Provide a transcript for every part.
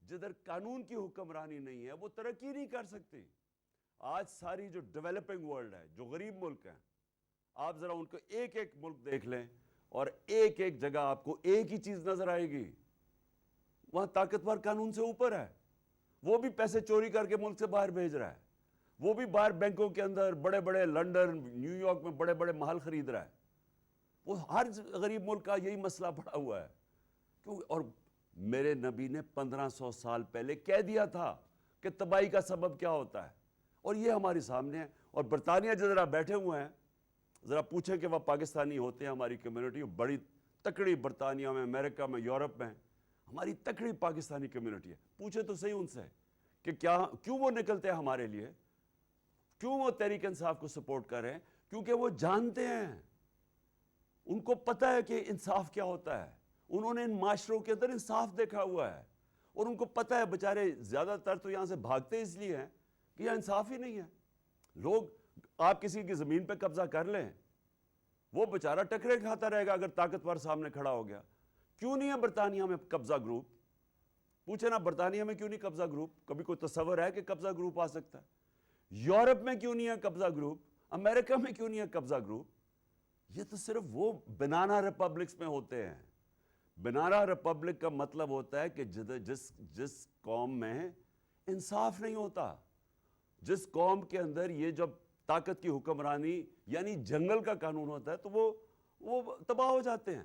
جدھر قانون کی حکمرانی نہیں ہے وہ ترقی نہیں کر سکتی. آج ساری جو ڈیولپنگ ورلڈ ہے, جو غریب ملک ہیں, آپ ذرا ان کو ایک ایک ملک دیکھ لیں اور ایک ایک جگہ آپ کو ایک ہی چیز نظر آئے گی, وہاں طاقتور قانون سے اوپر ہے. وہ بھی پیسے چوری کر کے ملک سے باہر بھیج رہا ہے, وہ بھی باہر بینکوں کے اندر بڑے بڑے لنڈن نیو یارک میں بڑے بڑے محل خرید رہا ہے. وہ ہر غریب ملک کا یہی مسئلہ پڑا ہوا ہے. اور میرے نبی نے 1500 سال پہلے کہہ دیا تھا کہ تباہی کا سبب کیا ہوتا ہے, اور یہ ہمارے سامنے ہے. اور برطانیہ جدھر بیٹھے ہوئے ہیں, ذرا پوچھیں کہ وہ پاکستانی ہوتے ہیں, ہماری کمیونٹی بڑی تکڑی برطانیہ میں, امریکہ میں, یورپ میں ہماری تکڑی پاکستانی کمیونٹی ہے. پوچھے تو صحیح ان سے کہ کیوں وہ نکلتے ہیں ہمارے لیے, کیوں وہ تحریک انصاف کو سپورٹ کر رہے ہیں؟ کیونکہ وہ جانتے ہیں, ان کو پتہ ہے کہ انصاف کیا ہوتا ہے. انہوں نے ان معاشروں کے اندر انصاف دیکھا ہوا ہے, اور ان کو پتہ ہے بیچارے زیادہ تر تو یہاں سے بھاگتے اس لیے ہیں کہ یہاں انصاف ہی نہیں ہے. لوگ آپ کسی کی زمین پہ قبضہ کر لیں, وہ بیچارہ ٹکرے کھاتا رہے گا اگر طاقتور سامنے کھڑا ہو گیا. کیوں نہیں ہے برطانیہ میں قبضہ گروپ؟ پوچھے نا, برطانیہ میں کیوں نہیں قبضہ گروپ؟ کبھی کوئی تصور ہے کہ قبضہ گروپ آ سکتا ہے؟ یورپ میں کیوں نہیں ہے قبضہ گروپ؟ امریکہ میں کیوں نہیں ہے قبضہ گروپ؟ یہ تو صرف وہ بنانا ریپبلکس میں ہوتے ہیں. بنانا ریپبلک کا مطلب ہوتا ہے کہ جس قوم میں انصاف نہیں ہوتا, جس قوم کے اندر یہ جب طاقت کی حکمرانی یعنی جنگل کا قانون ہوتا ہے تو وہ تباہ ہو جاتے ہیں.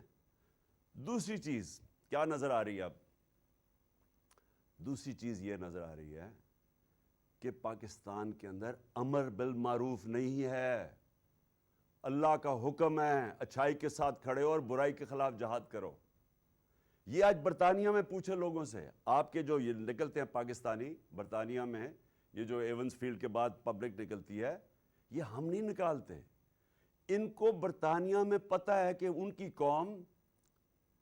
دوسری چیز کیا نظر آ رہی ہے اب؟ دوسری چیز یہ نظر آ رہی ہے کہ پاکستان کے اندر امر بالمعروف نہیں ہے. اللہ کا حکم ہے اچھائی کے ساتھ کھڑے ہو اور برائی کے خلاف جہاد کرو. یہ آج برطانیہ میں پوچھے لوگوں سے, آپ کے جو یہ نکلتے ہیں پاکستانی برطانیہ میں, یہ جو ایونز فیلڈ کے بعد پبلک نکلتی ہے, یہ ہم نہیں نکالتے. ان کو برطانیہ میں پتہ ہے کہ ان کی قوم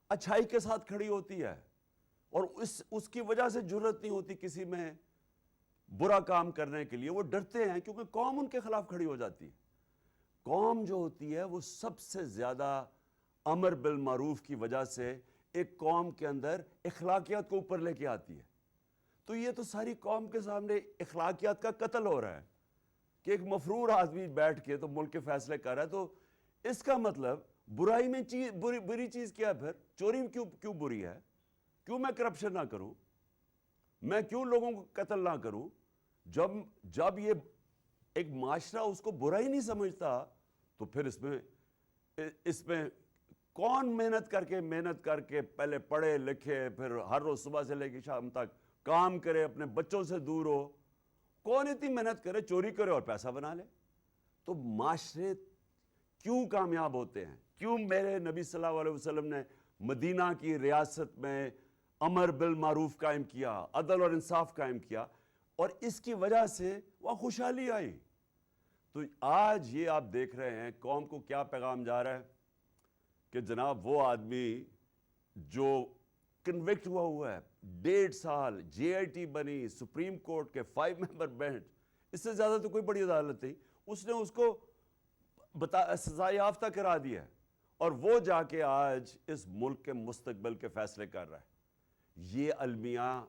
اچھائی کے ساتھ کھڑی ہوتی ہے, اور اس کی وجہ سے جرأت نہیں ہوتی کسی میں برا کام کرنے کے لیے. وہ ڈرتے ہیں کیونکہ قوم ان کے خلاف کھڑی ہو جاتی ہے. قوم جو ہوتی ہے وہ سب سے زیادہ امر بالمعروف کی وجہ سے ایک قوم کے اندر اخلاقیات کو اوپر لے کے آتی ہے. تو یہ تو ساری قوم کے سامنے اخلاقیات کا قتل ہو رہا ہے کہ ایک مفرور آدمی بیٹھ کے تو ملک کے فیصلے کر رہا ہے. تو اس کا مطلب برائی میں بری چیز کیا ہے؟ پھر چوری کیوں بری ہے؟ کیوں میں کرپشن نہ کروں؟ میں کیوں لوگوں کو قتل نہ کروں؟ جب یہ ایک معاشرہ اس کو برا ہی نہیں سمجھتا تو پھر اس میں کون محنت کر کے پہلے پڑھے لکھے, پھر ہر روز صبح سے لے کے شام تک کام کرے, اپنے بچوں سے دور ہو, کون اتنی محنت کرے؟ چوری کرے اور پیسہ بنا لے. تو معاشرے کیوں کامیاب ہوتے ہیں؟ کیوں میرے نبی صلی اللہ علیہ وسلم نے مدینہ کی ریاست میں امر بالمعروف قائم کیا, عدل اور انصاف قائم کیا, اور اس کی وجہ سے وہ خوشحالی آئی. تو آج یہ آپ دیکھ رہے ہیں قوم کو کیا پیغام جا رہا ہے کہ جناب وہ آدمی جو کنوکٹ ہوا ہے, 1.5 سال جے آئی ٹی بنی, سپریم کورٹ کے 5 ممبر بینچ, اس سے زیادہ تو کوئی بڑی عدالت نہیں, اس نے اس کو سزا یافتہ کرا دیا ہے, اور وہ جا کے آج اس ملک کے مستقبل کے فیصلے کر رہا ہے. یہ المیہ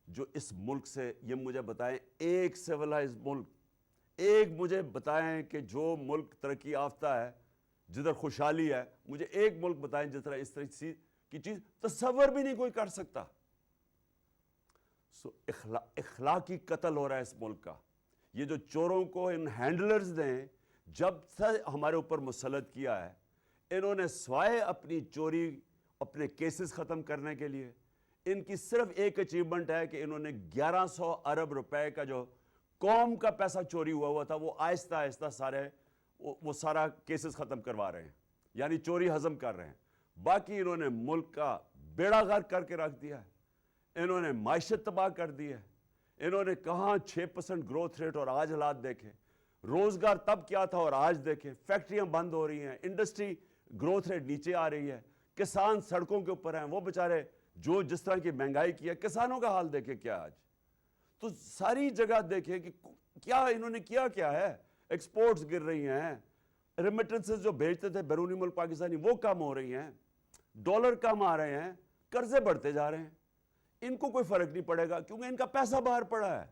جو اس ملک سے, یہ مجھے بتائیں ایک سیولائز ملک, ایک مجھے بتائیں کہ جو ملک ترقی یافتہ ہے, جدھر خوشحالی ہے, مجھے ایک ملک بتائیں جس طرح اس طرح کی چیز تصور بھی نہیں کوئی کر سکتا. اخلاقی قتل ہو رہا ہے اس ملک کا. یہ جو چوروں کو ان ہینڈلرز نے جب سے ہمارے اوپر مسلط کیا ہے, انہوں نے سوائے اپنی چوری, اپنے کیسز ختم کرنے کے لیے, ان کی صرف ایک اچیومنٹ ہے کہ انہوں نے 1100 ارب روپے کا جو قوم کا پیسہ چوری ہوا تھا وہ آہستہ آہستہ وہ سارا کیسز ختم کروا رہے ہیں, یعنی چوری ہضم کر رہے ہیں. باقی انہوں نے ملک کا بیڑا غرق کر کے رکھ دیا ہے, انہوں نے معیشت تباہ کر دی ہے. انہوں نے کہاں 6% گروتھ ریٹ, اور آج حالات دیکھیں, روزگار تب کیا تھا اور آج دیکھیں, فیکٹریاں بند ہو رہی ہیں, انڈسٹری گروتھ ریٹ نیچے آ رہی ہے, کسان سڑکوں کے اوپر ہیں, وہ بیچارے جو جس طرح کی مہنگائی کی ہے, کسانوں کا حال دیکھیں کیا آج. تو ساری جگہ دیکھیں کہ کیا انہوں نے کیا ہے. ایکسپورٹس گر رہی ہیں, ریمیٹنسز جو بھیجتے تھے بیرونی ملک پاکستانی وہ کم ہو رہی ہیں, ڈالر کم آ رہے ہیں, قرضے بڑھتے جا رہے ہیں. ان کو کوئی فرق نہیں پڑے گا کیونکہ ان کا پیسہ باہر پڑا ہے.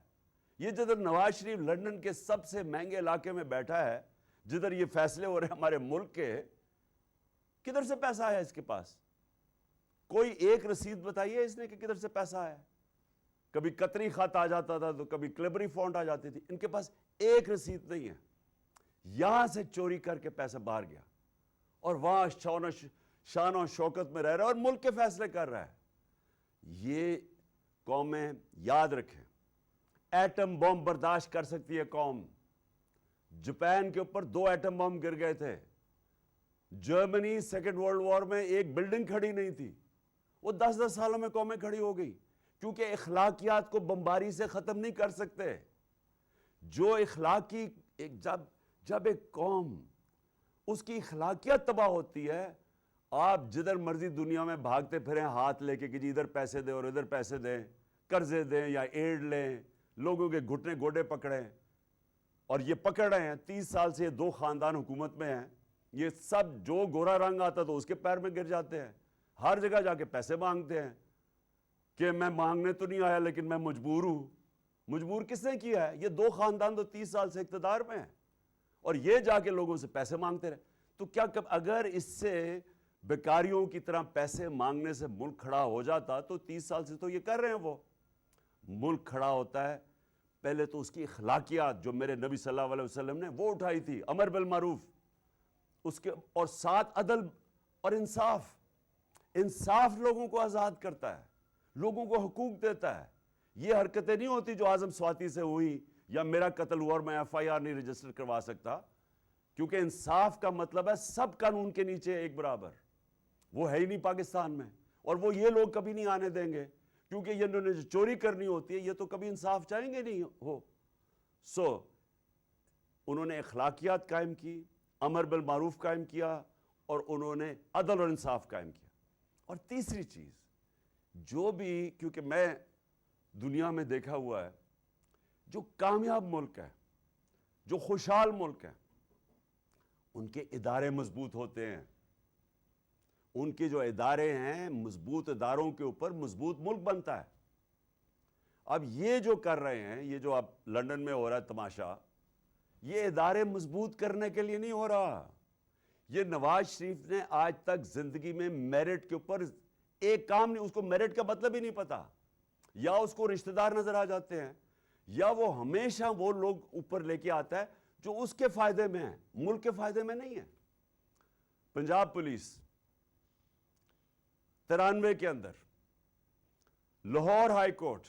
یہ جدھر نواز شریف لندن کے سب سے مہنگے علاقے میں بیٹھا ہے, جدھر یہ فیصلے ہو رہے ہیں ہمارے ملک کے, کدھر سے پیسہ آیا اس کے پاس؟ کوئی ایک رسید بتائیے اس نے کہ کدھر سے پیسہ آیا. کبھی قطری خط آ جاتا تھا تو کبھی کلیبری فونٹ آ جاتی تھی. ان کے پاس ایک رسید نہیں ہے. یہاں سے چوری کر کے پیسہ باہر گیا اور وہاں شان و شوکت میں رہ رہا ہے اور ملک کے فیصلے کر رہا ہے. یہ قومیں یاد رکھیں, ایٹم بم برداشت کر سکتی ہے قوم. جاپان کے اوپر 2 ایٹم بم گر گئے تھے. جرمنی سیکنڈ ورلڈ وار میں ایک بلڈنگ کھڑی نہیں تھی, وہ 10 سالوں میں قومیں کھڑی ہو گئی, کیونکہ اخلاقیات کو بمباری سے ختم نہیں کر سکتے. جو اخلاقی جب ایک قوم اس کی اخلاقیات تباہ ہوتی ہے, آپ جدھر مرضی دنیا میں بھاگتے پھریں ہاتھ لے کے کہ جی ادھر پیسے دیں اور ادھر پیسے دیں, قرضے دیں یا ایڈ لیں, لوگوں کے گھٹنے گوڈے پکڑیں, اور یہ پکڑ رہے ہیں. 30 سال سے یہ 2 خاندان حکومت میں ہیں. یہ سب جو گورا رنگ آتا تو اس کے پیر میں گر جاتے ہیں. ہر جگہ جا کے پیسے مانگتے ہیں کہ میں مانگنے تو نہیں آیا لیکن میں مجبور ہوں. مجبور کس نے کیا ہے؟ یہ 2 خاندان تو 30 سال سے اقتدار میں ہیں اور یہ جا کے لوگوں سے پیسے مانگتے رہے. تو کیا اگر اس سے بیکاریوں کی طرح پیسے مانگنے سے ملک کھڑا ہو جاتا تو 30 سال سے تو یہ کر رہے ہیں. وہ ملک کھڑا ہوتا ہے پہلے تو اس کی اخلاقیات جو میرے نبی صلی اللہ علیہ وسلم نے وہ اٹھائی تھی, امر بالمعروف, اس کے اور ساتھ عدل اور انصاف. انصاف لوگوں کو آزاد کرتا ہے, لوگوں کو حقوق دیتا ہے. یہ حرکتیں نہیں ہوتی جو اعظم سواتی سے ہوئی یا میرا قتل ہوا اور میں FIR نہیں رجسٹر کروا سکتا, کیونکہ انصاف کا مطلب ہے سب قانون کے نیچے ایک برابر. وہ ہے ہی نہیں پاکستان میں, اور وہ یہ لوگ کبھی نہیں آنے دیں گے, کیونکہ یہ انہوں نے جو چوری کرنی ہوتی ہے یہ تو کبھی انصاف چاہیں گے نہیں ہو. انہوں نے اخلاقیات قائم کی, امر بالمعروف قائم کیا, اور انہوں نے عدل اور انصاف قائم کیا. اور تیسری چیز جو بھی, کیونکہ میں دنیا میں دیکھا ہوا ہے, جو کامیاب ملک ہے, جو خوشحال ملک ہے, ان کے ادارے مضبوط ہوتے ہیں. ان کے جو ادارے ہیں, مضبوط اداروں کے اوپر مضبوط ملک بنتا ہے. اب یہ جو کر رہے ہیں, یہ جو اب لندن میں ہو رہا ہے تماشا, یہ ادارے مضبوط کرنے کے لیے نہیں ہو رہا. یہ نواز شریف نے آج تک زندگی میں میرٹ کے اوپر ایک کام نہیں, اس کو میرٹ کا مطلب ہی نہیں پتا, یا اس کو رشتہ دار نظر آ جاتے ہیں, یا وہ ہمیشہ وہ لوگ اوپر لے کے آتا ہے جو اس کے فائدے میں ہیں, ملک کے فائدے میں نہیں ہے. پنجاب پولیس 93 کے اندر لاہور ہائی کورٹ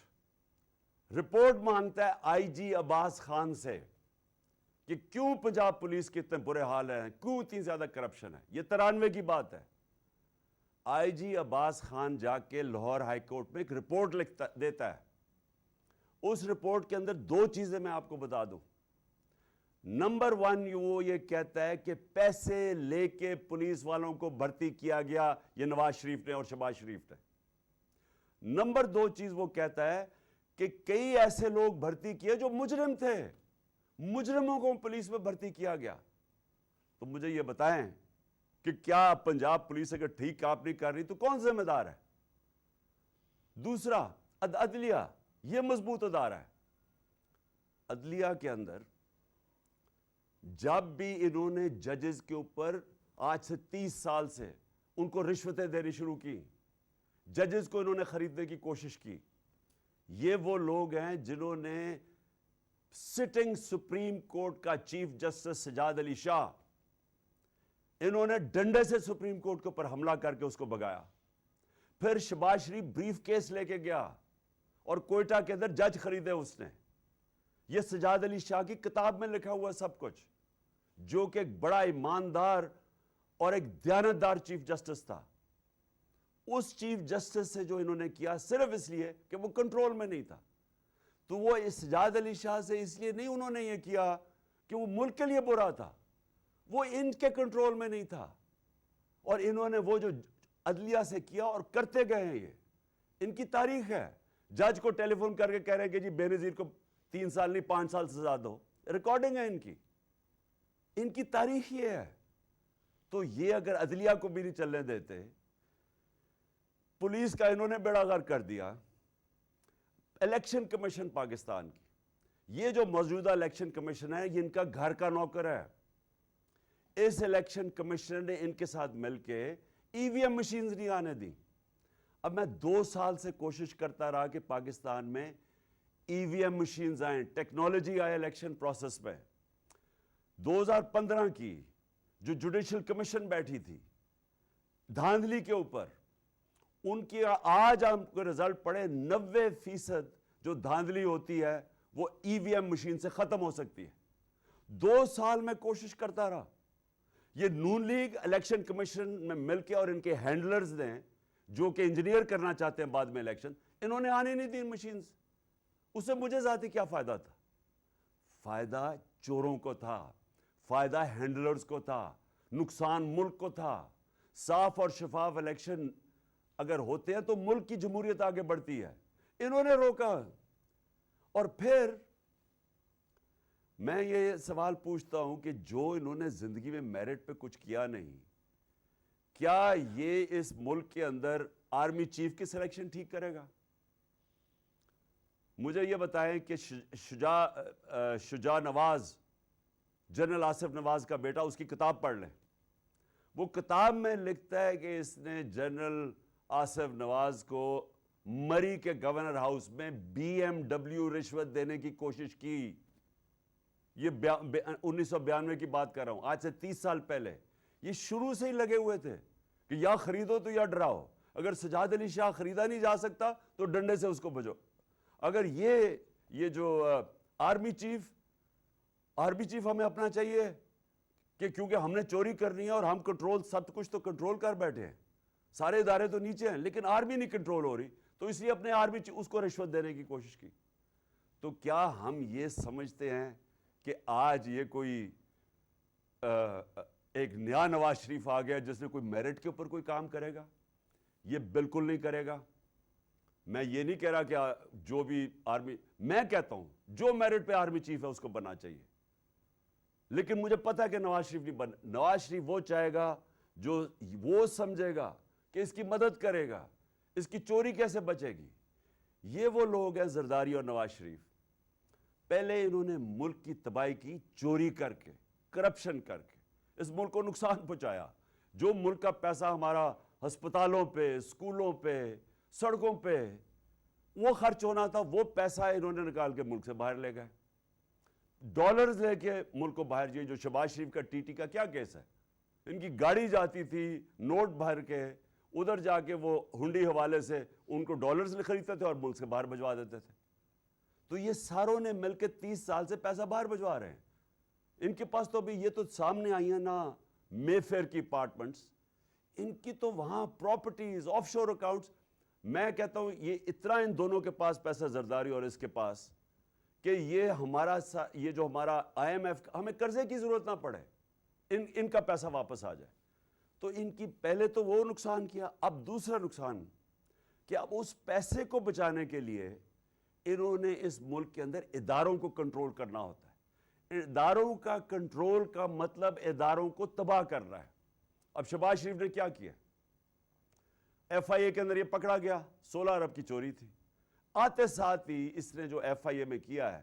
رپورٹ مانگتا ہے IG عباس خان سے کہ کیوں پنجاب پولیس کے اتنے برے حال ہیں, کیوں اتنی زیادہ کرپشن ہے. یہ 93 کی بات ہے. IG عباس خان جا کے لاہور ہائی کورٹ میں ایک رپورٹ دیتا ہے. اس رپورٹ کے اندر 2 چیزیں میں آپ کو بتا دوں. نمبر 1 وہ یہ کہتا ہے کہ پیسے لے کے پولیس والوں کو بھرتی کیا گیا, یہ نواز شریف نے اور شہباز شریف نے. نمبر 2 چیز وہ کہتا ہے کہ کئی ایسے لوگ بھرتی کیے جو مجرم تھے, مجرموں کو پولیس میں بھرتی کیا گیا. تو مجھے یہ بتائیں کہ کیا پنجاب پولیس اگر ٹھیک کام نہیں کر رہی تو کون ذمہ دار ہے؟ دوسرا, عدلیہ, یہ مضبوط ادارہ ہے. عدلیہ کے اندر جب بھی انہوں نے ججز کے اوپر آج سے 30 سال سے ان کو رشوتیں دینی شروع کی, ججز کو انہوں نے خریدنے کی کوشش کی. یہ وہ لوگ ہیں جنہوں نے سٹنگ سپریم کورٹ کا چیف جسٹس سجاد علی شاہ, انہوں نے ڈنڈے سے سپریم کورٹ کے اوپر حملہ کر کے اس کو بگایا. پھر شہباز شریف بریف کیس لے کے گیا اور کوئٹہ کے اندر جج خریدے اس نے. یہ سجاد علی شاہ کی کتاب میں لکھا ہوا سب کچھ, جو کہ ایک بڑا ایماندار اور ایک دیانتدار چیف جسٹس تھا. اس چیف جسٹس سے جو انہوں نے کیا صرف اس لیے کہ وہ کنٹرول میں نہیں تھا. تو وہ سجاد علی شاہ سے اس لیے نہیں انہوں نے یہ کیا کہ وہ ملک کے لیے برا تھا, وہ ان کے کنٹرول میں نہیں تھا. اور انہوں نے وہ جو عدلیہ سے کیا اور کرتے گئے ہیں, یہ ان کی تاریخ ہے. جج کو ٹیلی فون کر کے کہہ رہے ہیں کہ جی بے نظیر کو 3 سال نہیں 5 سال سزا دو, ریکارڈنگ ہے ان کی تاریخ یہ ہے. تو یہ اگر عدلیہ کو بھی نہیں چلنے دیتے, پولیس کا انہوں نے بیڑا غرق کر دیا, الیکشن کمیشن پاکستان کی، یہ جو موجودہ الیکشن کمیشن ہے یہ ان کا گھر کا نوکر ہے. اس الیکشن کمیشن نے ان کے ساتھ مل کے ای وی ایم مشینز نہیں آنے دی. اب میں 2 سال سے کوشش کرتا رہا کہ پاکستان میں ای وی ایم مشینز آئیں، ٹیکنالوجی آئے الیکشن پروسیس پہ. 2015 کی جو جوڈیشل کمیشن بیٹھی تھی دھاندلی کے اوپر، ان کی آج ہم کو رزلٹ پڑے 90% جو دھاندلی ہوتی ہے وہ ای وی ایم مشین سے ختم ہو سکتی ہے. 2 سال میں کوشش کرتا رہا. یہ نون لیگ الیکشن کمیشن میں مل کے اور ان کے ہینڈلرز نے جو کہ انجینئر کرنا چاہتے ہیں بعد میں الیکشن، انہوں نے آنے نہیں دی مشینز. اس سے مجھے ذاتی کیا فائدہ تھا؟ فائدہ چوروں کو تھا، فائدہ ہینڈلرز کو تھا، نقصان ملک کو تھا. صاف اور شفاف الیکشن اگر ہوتے ہیں تو ملک کی جمہوریت آگے بڑھتی ہے. انہوں نے روکا. اور پھر میں یہ سوال پوچھتا ہوں کہ جو انہوں نے زندگی میں میرٹ پہ کچھ کیا نہیں، کیا یہ اس ملک کے اندر آرمی چیف کی سلیکشن ٹھیک کرے گا؟ مجھے یہ بتائیں کہ شجاع نواز، جنرل آصف نواز کا بیٹا، اس کی کتاب پڑھ لیں. وہ کتاب میں لکھتا ہے کہ اس نے جنرل آصف نواز کو مری کے گورنر ہاؤس میں BMW رشوت دینے کی کوشش کی. یہ 1992 کی بات کر رہا ہوں، آج سے 30 سال پہلے. یہ شروع سے ہی لگے ہوئے تھے کہ یا خریدو تو یا ڈراؤ. اگر سجاد علی شاہ خریدا نہیں جا سکتا تو ڈنڈے سے اس کو بجو. اگر یہ جو آرمی چیف ہمیں اپنا چاہیے کہ کیونکہ ہم نے چوری کرنی ہے اور ہم کنٹرول سب کچھ تو کنٹرول کر بیٹھے ہیں، سارے ادارے تو نیچے ہیں لیکن آرمی نہیں کنٹرول ہو رہی، تو اس لیے اپنے آرمی چیف اس کو رشوت دینے کی کوشش کی. تو کیا ہم یہ سمجھتے ہیں کہ آج یہ کوئی ایک نیا نواز شریف آ گیا جس نے کوئی میرٹ کے اوپر کوئی کام کرے گا؟ یہ بالکل نہیں کرے گا. میں یہ نہیں کہہ رہا کہ جو بھی آرمی، میں کہتا ہوں جو میرٹ پہ آرمی چیف ہے اس کو بننا چاہیے، لیکن مجھے پتا ہے کہ نواز شریف نہیں بن. نواز شریف وہ چاہے گا جو وہ سمجھے گا کہ اس کی مدد کرے گا، اس کی چوری کیسے بچے گی. یہ وہ لوگ ہیں زرداری اور نواز شریف. پہلے انہوں نے ملک کی تباہی کی چوری کر کے، کرپشن کر کے، اس ملک کو نقصان پہنچایا. جو ملک کا پیسہ ہمارا ہسپتالوں پہ، اسکولوں پہ، سڑکوں پہ وہ خرچ ہونا تھا، وہ پیسہ انہوں نے نکال کے ملک سے باہر لے گئے. ڈالرز لے کے ملک کو باہر. جو شہباز شریف کا ٹی ٹی کا کیا کیس ہے؟ ان کی گاڑی جاتی تھی نوٹ بھر کے، ادھر جا کے وہ ہنڈی حوالے سے ان کو ڈالرز خریدتے تھے اور ملک سے باہر بھجوا دیتے تھے. تو یہ ساروں نے مل کے 30 سال سے پیسہ باہر بھجوا رہے ہیں. ان کے پاس تو ابھی یہ تو سامنے آئی ہیں نا مے فیئر کی اپارٹمنٹس، ان کی تو وہاں پراپرٹیز، آف شور اکاؤنٹس. میں کہتا ہوں یہ اتنا ان دونوں کے پاس پیسہ، زرداری اور اس کے پاس، کہ یہ جو ہمارا IMF، ہمیں قرضے کی ضرورت نہ پڑے، ان کا پیسہ واپس آ جائے. تو ان کی پہلے تو وہ نقصان کیا. اب دوسرا نقصان کہ اب اس پیسے کو بچانے کے لیے انہوں نے اس ملک کے اندر اداروں کو کنٹرول کرنا ہوتا ہے. اداروں کا کنٹرول کا مطلب اداروں کو تباہ کرنا ہے. اب شہباز شریف نے کیا کیا؟ FIA کے اندر یہ پکڑا گیا، 16 ارب کی چوری تھی. آتے ساتھ ہی اس نے جو FIA میں کیا ہے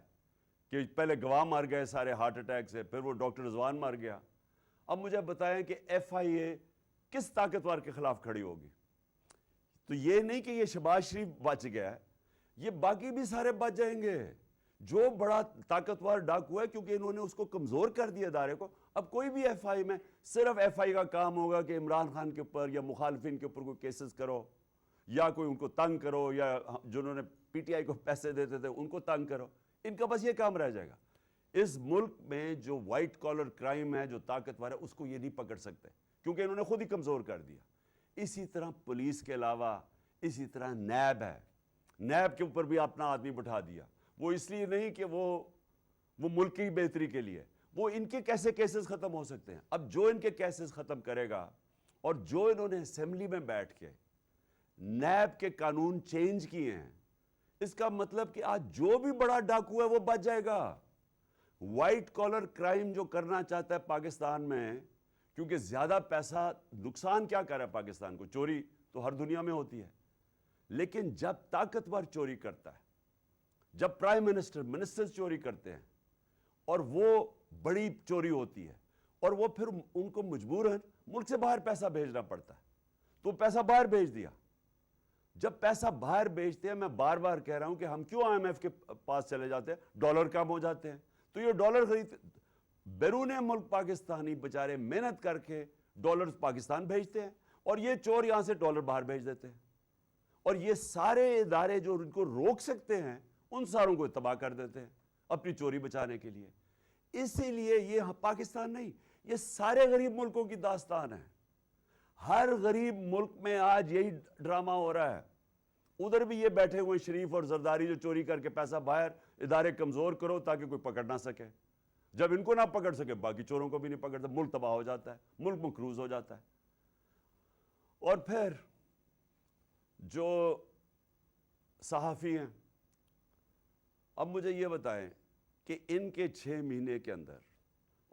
کہ پہلے گواہ مار گئے سارے ہارٹ اٹیک سے، پھر وہ ڈاکٹر رضوان مار گیا. اب مجھے بتائیں کہ FIA کس طاقتور کے خلاف کھڑی ہوگی؟ تو یہ نہیں کہ یہ شہباز شریف بچ گیا ہے، یہ باقی بھی سارے بچ جائیں گے. جو بڑا طاقتور ڈاکو ہے، کیونکہ انہوں نے اس کو کمزور کر دیا ادارے کو. اب کوئی بھی FIA میں صرف FIA کا کام ہوگا کہ عمران خان کے اوپر یا مخالفین کے اوپر کوئی کیسز کرو، یا کوئی ان کو تنگ کرو، یا جنہوں نے PTI کو پیسے دیتے تھے ان کو تنگ کرو. ان کا بس یہ کام رہ جائے گا. اس ملک میں جو وائٹ کالر کرائم ہے، جو طاقتور ہے، اس کو یہ نہیں پکڑ سکتے کیونکہ انہوں نے خود ہی کمزور کر دیا. اسی طرح پولیس کے علاوہ اسی طرح نیب ہے. نیب کے اوپر بھی اپنا آدمی بٹھا دیا. وہ اس لیے نہیں کہ وہ ملک کی بہتری کے لیے، وہ ان کے کیسے کیسز ختم ہو سکتے ہیں. اب جو ان کے کیسز ختم کرے گا، اور جو انہوں نے اسمبلی میں بیٹھ کے نیب کے قانون چینج کیے ہیں، اس کا مطلب کہ آج جو بھی بڑا ڈاکو ہے وہ بچ جائے گا. وائٹ کالر کرائم جو کرنا چاہتا ہے پاکستان میں، کیونکہ زیادہ پیسہ نقصان کیا کر رہا ہے پاکستان کو؟ چوری تو ہر دنیا میں ہوتی ہے، لیکن جب طاقتور چوری کرتا ہے جب پرائم منسٹر چوری کرتے ہیں اور وہ بڑی چوری ہوتی ہے اور وہ پھر ان کو مجبوراً ملک سے باہر پیسہ بھیجنا پڑتا ہے، تو پیسہ باہر بھیج دیا۔ جب پیسہ باہر بھیجتے ہیں، میں بار بار کہہ رہا ہوں کہ ہم کیوں IMF کے پاس چلے جاتے ہیں؟ ڈالر کم ہو جاتے ہیں، تو یہ ڈالر خرید، بیرون ملک پاکستانی بیچارے محنت کر کے ڈالر پاکستان بھیجتے ہیں اور یہ چور یہاں سے ڈالر باہر بھیج دیتے ہیں، اور یہ سارے ادارے جو ان کو روک سکتے ہیں ان ساروں کو تباہ کر دیتے ہیں اپنی چوری بچانے کے لیے۔ اسی لیے یہ پاکستان نہیں، یہ سارے غریب ملکوں کی داستان ہے۔ ہر غریب ملک میں آج یہی ڈرامہ ہو رہا ہے۔ ادھر بھی یہ بیٹھے ہوئے شریف اور زرداری جو چوری کر کے پیسہ باہر، ادارے کمزور کرو تاکہ کوئی پکڑ نہ سکے، جب ان کو نہ پکڑ سکے باقی چوروں کو بھی نہیں پکڑتا، ملک تباہ ہو جاتا ہے، ملک مقروض ہو جاتا ہے۔ اور پھر جو صحافی ہیں، اب مجھے یہ بتائیں کہ ان کے 6 مہینے کے اندر،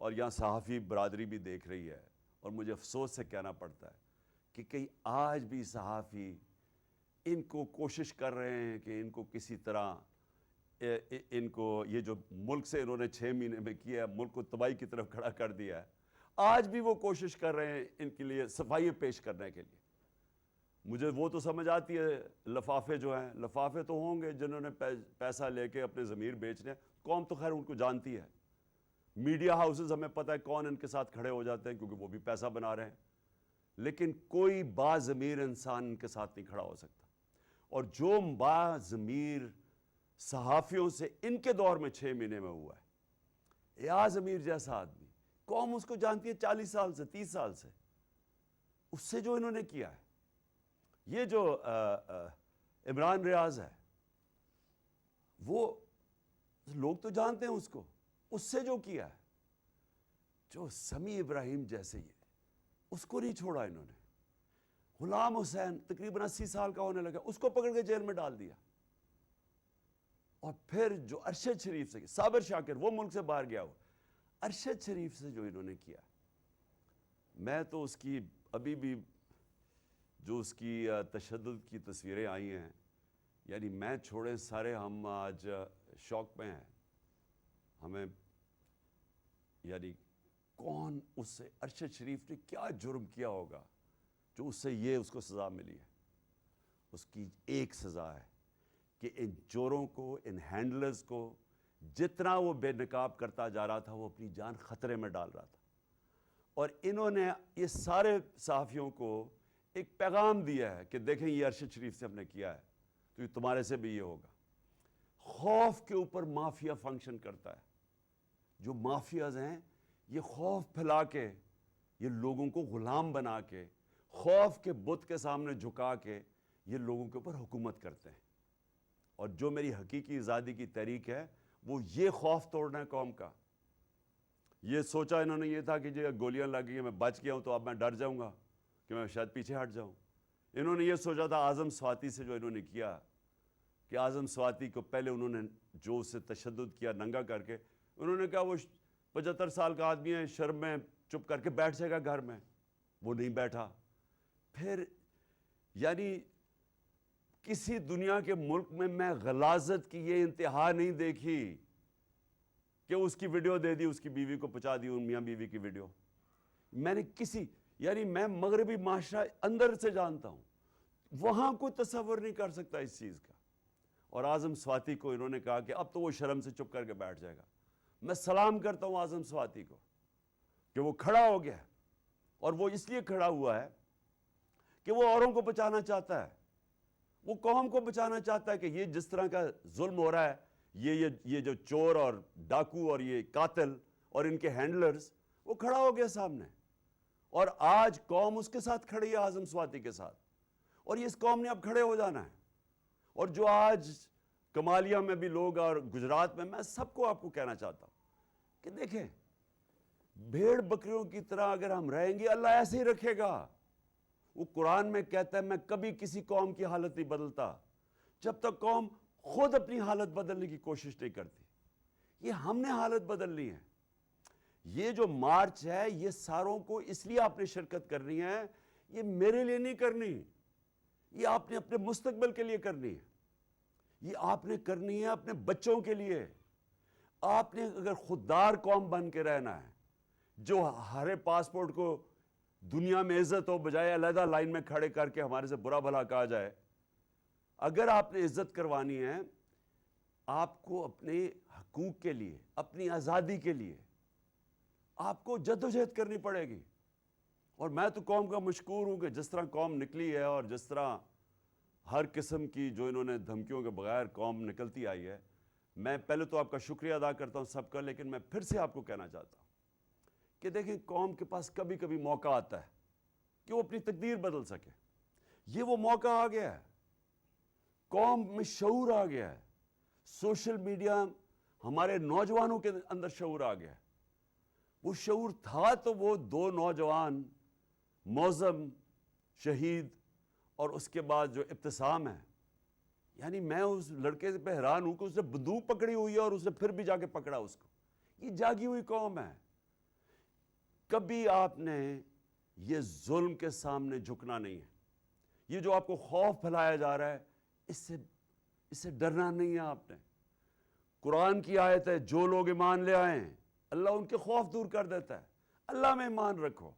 اور یہاں صحافی برادری بھی دیکھ رہی ہے اور مجھے افسوس سے کہنا پڑتا ہے کہ کئی آج بھی صحافی ان کو کوشش کر رہے ہیں کہ ان کو کسی طرح ان کو یہ جو ملک سے انہوں نے 6 مہینے میں کیا ہے، ملک کو تباہی کی طرف کھڑا کر دیا ہے، آج بھی وہ کوشش کر رہے ہیں ان کے لیے صفائیاں پیش کرنے کے لیے۔ مجھے وہ تو سمجھ آتی ہے، لفافے جو ہیں، لفافے تو ہوں گے جنہوں نے پیسہ لے کے اپنے ضمیر بیچنے، قوم تو خیر ان کو جانتی ہے، میڈیا ہاؤسز ہمیں پتہ ہے کون ان کے ساتھ کھڑے ہو جاتے ہیں کیونکہ وہ بھی پیسہ بنا رہے ہیں، لیکن کوئی باضمیر انسان ان کے ساتھ نہیں کھڑا ہو سکتا۔ اور جو باضمیر صحافیوں سے ان کے دور میں 6 مہینے میں ہوا ہے، ایاز امیر جیسا آدمی، قوم اس کو جانتی ہے 40 سال سے، 30 سال سے، اس سے جو انہوں نے کیا ہے، یہ جو عمران ریاض ہے، وہ لوگ تو جانتے ہیں اس کو، اس سے جو کیا ہے، جو سمیع ابراہیم جیسے ہی اس کو نہیں چھوڑا انہوں نے۔ غلام حسین تقریباً 80 سال کا ہونے لگا، اس کو پکڑ کے جیل میں ڈال دیا۔ اور پھر جو ارشد شریف سے، صابر شاکر وہ ملک سے باہر گیا ہو، ارشد شریف سے جو انہوں نے کیا، میں تو اس کی ابھی بھی جو اس کی تشدد کی تصویریں آئی ہیں، یعنی میں چھوڑے سارے ہم آج شوق میں ہیں، ہمیں یعنی کون اس سے، ارشد شریف نے کیا جرم کیا ہوگا جو اس سے یہ اس کو سزا ملی ہے؟ اس کی ایک سزا ہے کہ ان چوروں کو، ان ہینڈلرز کو جتنا وہ بے نقاب کرتا جا رہا تھا وہ اپنی جان خطرے میں ڈال رہا تھا، اور انہوں نے یہ سارے صحافیوں کو ایک پیغام دیا ہے کہ دیکھیں یہ ارشد شریف سے ہم نے کیا ہے تو یہ تمہارے سے بھی یہ ہوگا۔ خوف کے اوپر مافیا فنکشن کرتا ہے، جو مافیاز ہیں یہ خوف پھیلا کے، یہ لوگوں کو غلام بنا کے، خوف کے بت کے سامنے جھکا کے یہ لوگوں کے اوپر حکومت کرتے ہیں۔ اور جو میری حقیقی آزادی کی تحریک ہے وہ یہ خوف توڑنا ہے قوم کا۔ یہ سوچا انہوں نے یہ تھا کہ جو گولیاں لگ گئی ہیں میں بچ گیا ہوں تو اب میں ڈر جاؤں گا کہ میں شاید پیچھے ہٹ جاؤں۔ انہوں نے یہ سوچا تھا اعظم سواتی سے جو انہوں نے کیا کہ اعظم سواتی کو پہلے انہوں نے جو اس سے تشدد کیا ننگا کر کے، انہوں نے کہا وہ 75 سال کا آدمی ہے، شرم میں چپ کر کے بیٹھ جائے گا گھر میں، وہ نہیں بیٹھا۔ پھر یعنی کسی دنیا کے ملک میں غلاظت کی یہ انتہا نہیں دیکھی کہ اس کی ویڈیو دے دی، اس کی بیوی کو پہنچا دی، ان میاں بیوی کی ویڈیو۔ میں نے یعنی میں مغربی معاشرہ اندر سے جانتا ہوں، وہاں کوئی تصور نہیں کر سکتا اس چیز کا۔ اور اعظم سواتی کو انہوں نے کہا کہ اب تو وہ شرم سے چپ کر کے بیٹھ جائے گا۔ میں سلام کرتا ہوں اعظم سواتی کو کہ وہ کھڑا ہو گیا، اور وہ اس لیے کھڑا ہوا ہے کہ وہ اوروں کو بچانا چاہتا ہے، وہ قوم کو بچانا چاہتا ہے کہ یہ جس طرح کا ظلم ہو رہا ہے، یہ جو چور اور ڈاکو اور یہ قاتل اور ان کے ہینڈلرز، وہ کھڑا ہو گیا سامنے، اور آج قوم اس کے ساتھ کھڑی ہے، اعظم سواتی کے ساتھ، اور یہ اس قوم نے اب کھڑے ہو جانا ہے۔ اور جو آج کمالیہ میں بھی لوگ اور گجرات میں سب کو آپ کو کہنا چاہتا ہوں کہ دیکھیں، بھیڑ بکریوں کی طرح اگر ہم رہیں گے اللہ ایسے ہی رکھے گا۔ وہ قرآن میں کہتا ہے میں کبھی کسی قوم کی حالت نہیں بدلتا جب تک قوم خود اپنی حالت بدلنے کی کوشش نہیں کرتی۔ یہ ہم نے حالت بدلنی ہے۔ یہ جو مارچ ہے یہ ساروں کو اس لیے آپ نے شرکت کرنی ہے، یہ میرے لیے نہیں کرنی، یہ آپ نے اپنے مستقبل کے لیے کرنی ہے۔ یہ آپ نے کرنی ہے اپنے بچوں کے لیے. آپ نے اگر خوددار قوم بن کے رہنا ہے جو ہر پاسپورٹ کو دنیا میں عزت ہو بجائے علیحدہ لائن میں کھڑے کر کے ہمارے سے برا بھلا کہا جائے, اگر آپ نے عزت کروانی ہے آپ کو اپنے حقوق کے لیے, اپنی آزادی کے لیے آپ کو جدوجہد کرنی پڑے گی. اور میں تو قوم کا مشکور ہوں کہ جس طرح قوم نکلی ہے اور جس طرح ہر قسم کی جو انہوں نے دھمکیوں کے بغیر قوم نکلتی آئی ہے, میں پہلے تو آپ کا شکریہ ادا کرتا ہوں سب کا, لیکن میں پھر سے آپ کو کہنا چاہتا ہوں کہ دیکھیں قوم کے پاس کبھی کبھی موقع آتا ہے کہ وہ اپنی تقدیر بدل سکے. یہ وہ موقع آ گیا ہے, قوم میں شعور آ گیا ہے, سوشل میڈیا ہمارے نوجوانوں کے اندر شعور آ گیا ہے. وہ شعور تھا تو وہ دو نوجوان معظم شہید اور اس کے بعد جو ابتسام ہے, یعنی میں اس لڑکے پہ حیران ہوں کہ اس نے بندوق پکڑی ہوئی ہے اور اس نے پھر بھی جا کے پکڑا اس کو. یہ جاگی ہوئی قوم ہے. کبھی آپ نے یہ ظلم کے سامنے جھکنا نہیں ہے. یہ جو آپ کو خوف پھیلایا جا رہا ہے اس سے ڈرنا نہیں ہے آپ نے. قرآن کی آیت ہے جو لوگ ایمان لے آئیں اللہ ان کے خوف دور کر دیتا ہے. اللہ میں ایمان رکھو.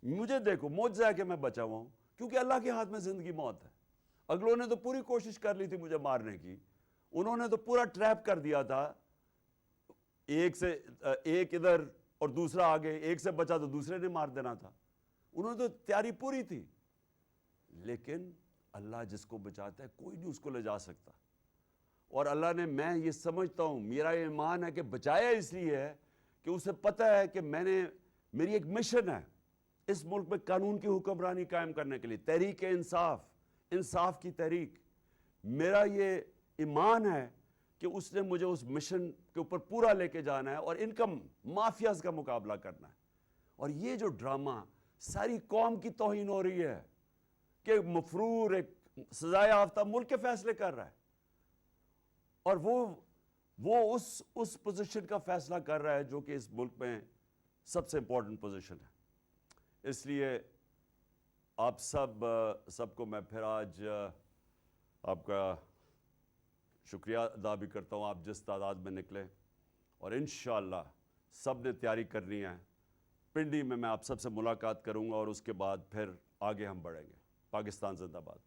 مجھے دیکھو معجزہ ہے کہ میں بچا ہوا ہوں کیونکہ اللہ کے ہاتھ میں زندگی موت ہے. اگلوں نے تو پوری کوشش کر لی تھی مجھے مارنے کی, انہوں نے تو پورا ٹریپ کر دیا تھا, ایک ادھر اور دوسرا آگے, ایک سے بچا تو دوسرے نے مار دینا تھا. انہوں نے تو تیاری پوری تھی, لیکن اللہ جس کو بچاتا ہے کوئی نہیں اس کو لے جا سکتا. اور اللہ نے, میں یہ سمجھتا ہوں, میرا ایمان ہے کہ بچایا اس لیے ہے کہ اسے پتہ ہے کہ میری ایک مشن ہے اس ملک میں قانون کی حکمرانی قائم کرنے کے لیے, تحریک انصاف کی تحریک. میرا یہ ایمان ہے کہ اس نے مجھے اس مشن کے اوپر پورا لے کے جانا ہے اور انکم مافیاز کا مقابلہ کرنا ہے. اور یہ جو ڈرامہ ساری قوم کی توہین ہو رہی ہے کہ مفرور ایک سزائے یافتہ ملک کے فیصلے کر رہا ہے, اور وہ اس پوزیشن کا فیصلہ کر رہا ہے جو کہ اس ملک میں سب سے امپورٹنٹ پوزیشن ہے. اس لیے آپ سب کو میں پھر آج آپ کا شکریہ ادا بھی کرتا ہوں. آپ جس تعداد میں نکلے, اور انشاءاللہ سب نے تیاری کرنی ہے. پنڈی میں آپ سب سے ملاقات کروں گا اور اس کے بعد پھر آگے ہم بڑھیں گے. پاکستان زندہ باد.